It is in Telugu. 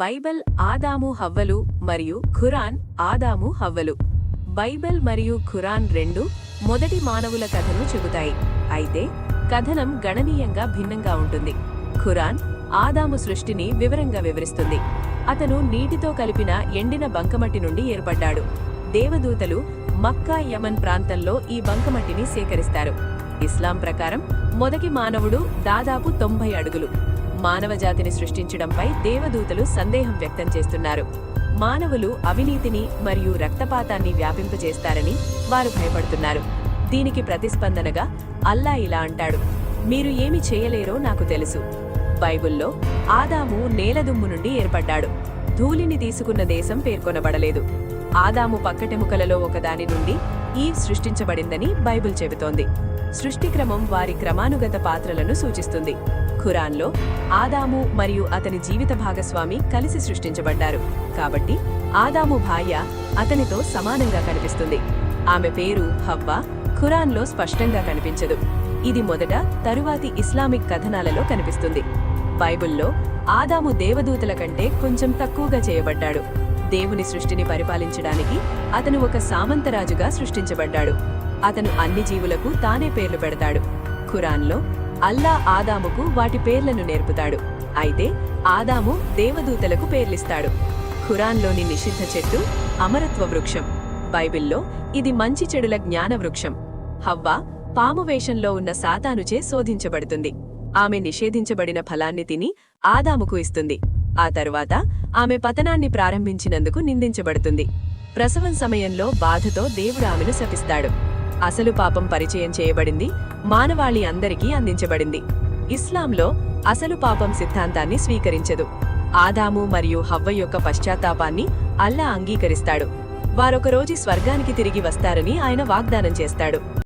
బైబిల్ ఆదాము హవ్వలు మరియు ఖురాన్ ఆదాము హవ్వలు. బైబిల్ మరియు ఖురాన్ రెండు మొదటి మానవుల కథను చెబుతాయి. అయితే కథనం గణనీయంగా భిన్నంగా ఉంటుంది. ఖురాన్ ఆదాము సృష్టిని వివరంగా వివరిస్తుంది. అతను నీటితో కలిపిన ఎండిన బంకమట్టి నుండి ఏర్పడ్డాడు. దేవదూతలు మక్కా యమన్ ప్రాంతంలో ఈ బంకమట్టిని సేకరిస్తారు. ఇస్లాం ప్రకారం మొదటి మానవుడు దాదాపు 90 అడుగులు. మానవజాతిని సృష్టించడంపై దేవదూతలు సందేహం వ్యక్తం చేస్తున్నారు. మానవులు అవినీతిని మరియు రక్తపాతాన్ని వ్యాపింపజేస్తారని వారు భయపడుతున్నారు. దీనికి ప్రతిస్పందనగా అల్లా ఇలా అంటాడు, మీరు ఏమి చేయలేరో నాకు తెలుసు. బైబిల్లో ఆదాము నేలదుమ్ము నుండి ఏర్పడ్డాడు. ధూళిని తీసుకున్న దేశం పేర్కొనబడలేదు. ఆదాము పక్కటెముకలలో ఒకదాని నుండి ఈవ్ సృష్టించబడిందని బైబిల్ చెబుతోంది. సృష్టిక్రమం వారి క్రమానుగత పాత్రలను సూచిస్తుంది. ఖురాన్లో ఆదాము మరియు అతని జీవిత భాగస్వామి కలిసి సృష్టించబడ్డారు. కాబట్టి ఆదాము భార్య అతనితో సమానంగా కనిపిస్తుంది. ఆమె పేరు హవ్వ ఖురాన్లో స్పష్టంగా కనిపించదు. ఇది మొదట తరువాతి ఇస్లామిక్ కథనాలలో కనిపిస్తుంది. బైబిల్లో ఆదాము దేవదూతల కంటే కొంచెం తక్కువగా చేయబడ్డాడు. దేవుని సృష్టిని పరిపాలించడానికి అతను ఒక సామంతరాజుగా సృష్టించబడ్డాడు. అతను అన్ని జీవులకు తానే పేర్లు పెడతాడు. ఖురాన్లో అల్లా ఆదాముకు వాటి పేర్లను నేర్పుతాడు. అయితే ఆదాము దేవదూతలకు పేర్లిస్తాడు. ఖురాన్లోని నిషిద్ధ చెట్టు అమరత్వ వృక్షం. బైబిల్లో ఇది మంచి చెడుల జ్ఞాన వృక్షం. హవ్వ పాము వేషంలో ఉన్న సాతానుచే శోధించబడుతుంది. ఆమె నిషేధించబడిన ఫలాన్ని తిని ఆదాముకు ఇస్తుంది. ఆ తరువాత ఆమె పతనాన్ని ప్రారంభించినందుకు నిందించబడుతుంది. ప్రసవం సమయంలో బాధతో దేవుడు ఆమెను శపిస్తాడు. అసలు పాపం పరిచయం చేయబడింది, మానవాళి అందరికీ అందించబడింది. ఇస్లాంలో అసలు పాపం సిద్ధాంతాన్ని స్వీకరించదు. ఆదాము మరియు హవ్వ యొక్క పశ్చాత్తాపాన్ని అల్లా అంగీకరిస్తాడు. వారొక రోజు స్వర్గానికి తిరిగి వస్తారని ఆయన వాగ్దానం చేస్తాడు.